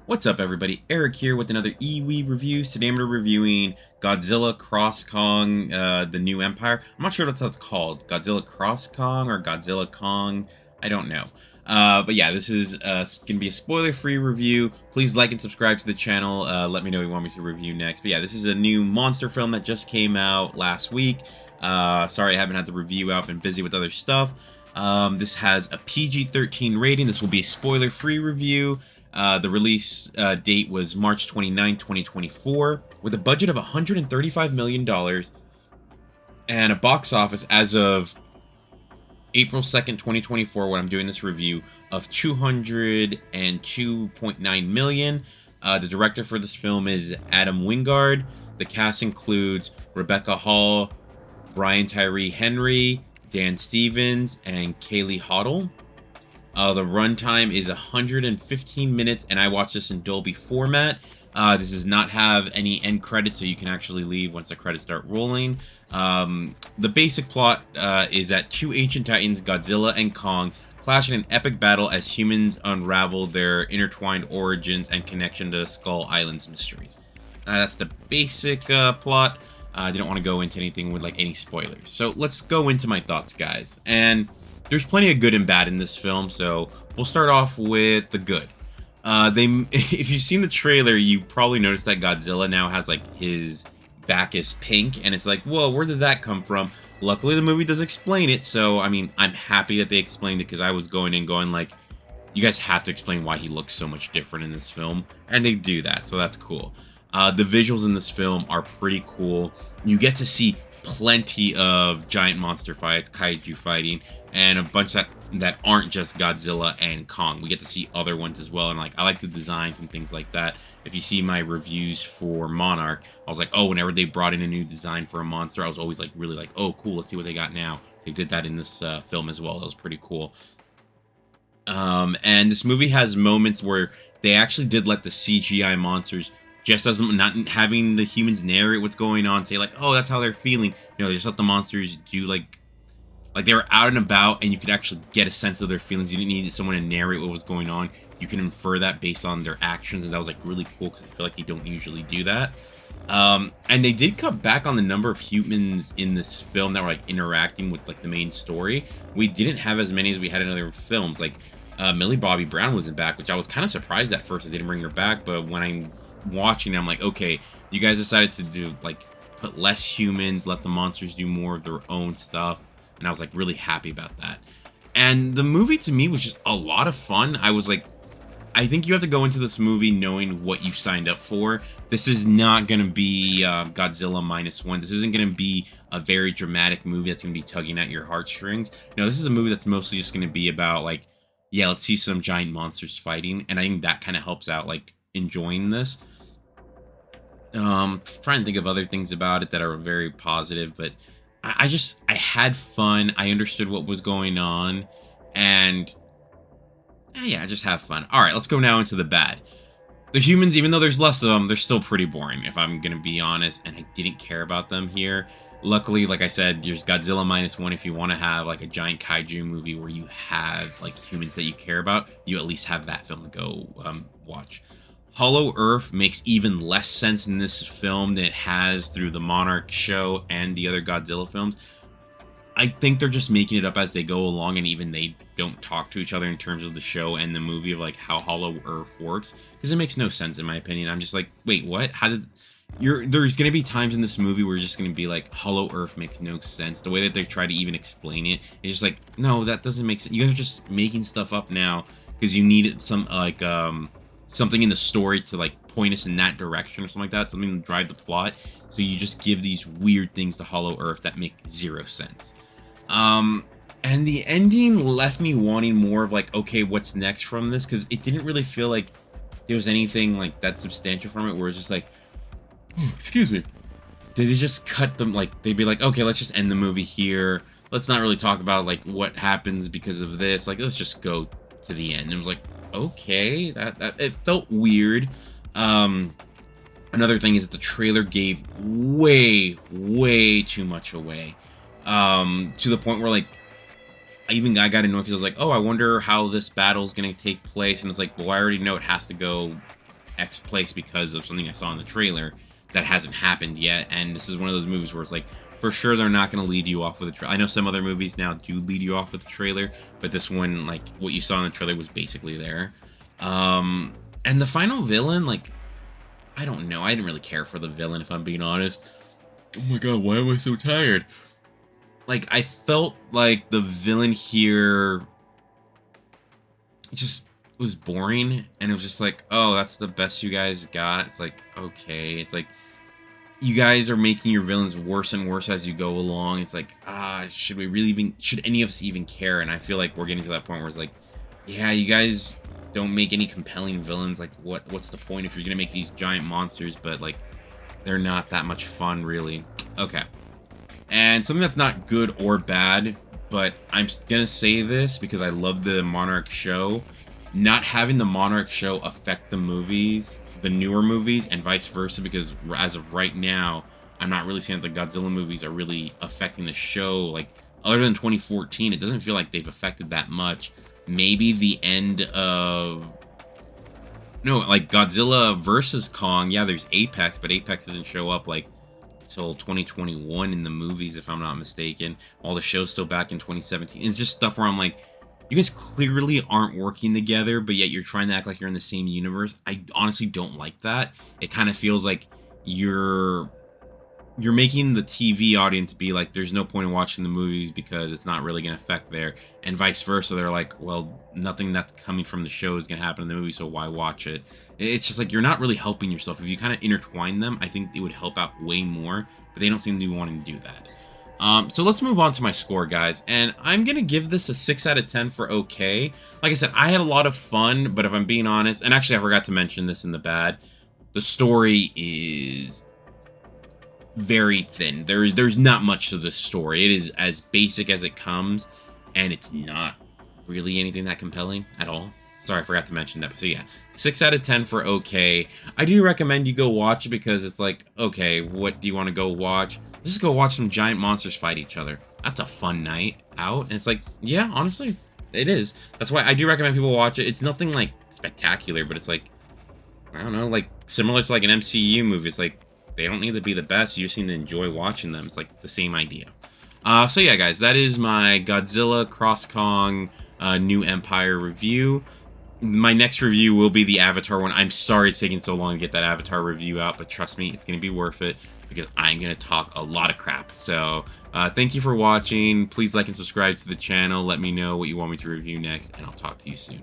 What's up, everybody? Eric here with another EWE Reviews. Today I'm reviewing Godzilla Cross Kong, The New Empire. I'm not sure that's how it's called. Godzilla Cross Kong or Godzilla Kong. I don't know. But yeah, this is going to be a spoiler-free review. Please like and subscribe to the channel. Let me know what you want me to review next. But yeah, this is a new monster film that just came out last week. Sorry I haven't had the review out. Been busy with other stuff. This has a PG-13 rating. This will be a spoiler-free review. The release date was March 29, 2024, with a budget of $135 million and a box office as of April 2nd, 2024, when I'm doing this review, of $202.9 million. The director for this film is Adam Wingard. The cast includes Rebecca Hall, Brian Tyree Henry, Dan Stevens, and Kaylee Hoddle. The runtime is 115 minutes, and I watched this in Dolby format. This does not have any end credits, so you can actually leave once the credits start rolling. The basic plot is that two ancient titans, Godzilla and Kong, clash in an epic battle as humans unravel their intertwined origins and connection to Skull Island's mysteries. That's the basic plot. I didn't want to go into anything with any spoilers. So let's go into my thoughts, guys. And there's plenty of good and bad in this film, so we'll start off with the good. If you've seen the trailer, you probably noticed that Godzilla now has his back is pink, and it's like, whoa, where did that come from? Luckily, the movie does explain it, so I mean, I'm happy that they explained it, because I was going you guys have to explain why he looks so much different in this film, and they do that, so that's cool. The visuals in this film are pretty cool. You get to see plenty of giant monster fights, kaiju fighting, and a bunch that aren't just Godzilla and Kong. We get to see other ones as well, and I like the designs and things like that. If you see my reviews for Monarch, I was like, oh, whenever they brought in a new design for a monster, I was always really oh, cool, let's see what they got now. They did that in this film as well. That was pretty cool. And this movie has moments where they actually did let the CGI monsters, just as not having the humans narrate what's going on, say oh, that's how they're feeling. They just let the monsters do like they were out and about, and you could actually get a sense of their feelings. You didn't need someone to narrate what was going on. You can infer that based on their actions, and that was really cool, because I feel like they don't usually do that. And they did cut back on the number of humans in this film that were interacting with the main story. We didn't have as many as we had in other films. Millie Bobby Brown wasn't back, which I was kind of surprised at first. They didn't bring her back, but when I'm watching, I'm like, okay, you guys decided to do put less humans, let the monsters do more of their own stuff, and I was really happy about that. And the movie to me was just a lot of fun. I think you have to go into this movie knowing what you signed up for. This is not going to be Godzilla -1. This isn't going to be a very dramatic movie that's going to be tugging at your heartstrings. No, this is a movie that's mostly just going to be about yeah, let's see some giant monsters fighting, and I think that kind of helps out enjoying this. Trying to think of other things about it that are very positive, but I had fun. I understood what was going on, and yeah, I just have fun. All right, let's go now into the bad. The humans, even though there's less of them, they're still pretty boring, if I'm gonna be honest, and I didn't care about them here. Luckily, like I said, there's Godzilla -1. If you want to have a giant kaiju movie where you have humans that you care about, you at least have that film to go watch. Hollow Earth makes even less sense in this film than it has through the Monarch show and the other Godzilla films. I think they're just making it up as they go along, and even they don't talk to each other in terms of the show and the movie of how Hollow Earth works, because it makes no sense in my opinion. I'm just wait, what? How did there's going to be times in this movie where you're just going to be Hollow Earth makes no sense. The way that they try to even explain it is just no, that doesn't make sense. You guys are just making stuff up now because you needed some something in the story to point us in that direction or something like that, something to drive the plot. So you just give these weird things to Hollow Earth that make zero sense. And the ending left me wanting more of okay, what's next from this? Because it didn't really feel like there was anything that substantial from it, where it's just oh, excuse me. Did they just cut them? They'd be okay, let's just end the movie here. Let's not really talk about what happens because of this. Let's just go to the end. And it was okay, that it felt weird. Another thing is that the trailer gave way too much away, to the point where I got annoyed because I was oh, I wonder how this battle is going to take place, and it's well, I already know it has to go X place because of something I saw in the trailer that hasn't happened yet. And this is one of those movies where it's like, for sure they're not going to lead you off with a trailer. I know some other movies now do lead you off with a trailer, but this one, like, what you saw in the trailer was basically there. And the final villain, like, I don't know. I didn't really care for the villain, if I'm being honest. Oh my god, why am I so tired? Like, I felt like the villain here just was boring, and it was just like, oh, that's the best you guys got. It's like, okay. It's like, you guys are making your villains worse and worse as you go along. It's like, should we really even, should any of us even care? And I feel like we're getting to that point where it's like, yeah, you guys don't make any compelling villains. Like, what's the point if you're gonna make these giant monsters, but like, they're not that much fun, really. Okay. And something that's not good or bad, but I'm gonna say this because I love the Monarch show. Not having the Monarch show affect the movies, the newer movies, and vice versa, because as of right now, I'm not really seeing that the Godzilla movies are really affecting the show. Like, other than 2014, it doesn't feel like they've affected that much. Maybe the end of... No, like, Godzilla versus Kong, yeah, there's Apex, but Apex doesn't show up, like, till 2021 in the movies, if I'm not mistaken. All the show's still back in 2017. It's just stuff where I'm like, you guys clearly aren't working together, but yet you're trying to act like you're in the same universe. I honestly don't like that. It kind of feels like you're making the TV audience be like, there's no point in watching the movies because it's not really going to affect there, and vice versa. They're like, well, nothing that's coming from the show is going to happen in the movie, so why watch it? It's just like, you're not really helping yourself. If you kind of intertwine them, I think it would help out way more, but they don't seem to be wanting to do that. So let's move on to my score, guys, and I'm going to give this a 6 out of 10 for okay. Like I said, I had a lot of fun, but if I'm being honest, and actually I forgot to mention this in the bad, the story is very thin. There's not much to the story. It is as basic as it comes, and it's not really anything that compelling at all. Sorry, I forgot to mention that. So yeah, 6 out of 10 for okay. I do recommend you go watch it because it's like, okay, what do you want to go watch? Let's just go watch some giant monsters fight each other. That's a fun night out. And it's like, yeah, honestly, it is. That's why I do recommend people watch it. It's nothing like spectacular, but it's like, I don't know, like similar to like an MCU movie. It's like, they don't need to be the best. You just need to enjoy watching them. It's like the same idea. So yeah, guys, that is my Godzilla Cross Kong New Empire review. My next review will be the Avatar one. I'm sorry it's taking so long to get that Avatar review out, but trust me, it's going to be worth it because I'm going to talk a lot of crap. So thank you for watching. Please like and subscribe to the channel. Let me know what you want me to review next, and I'll talk to you soon.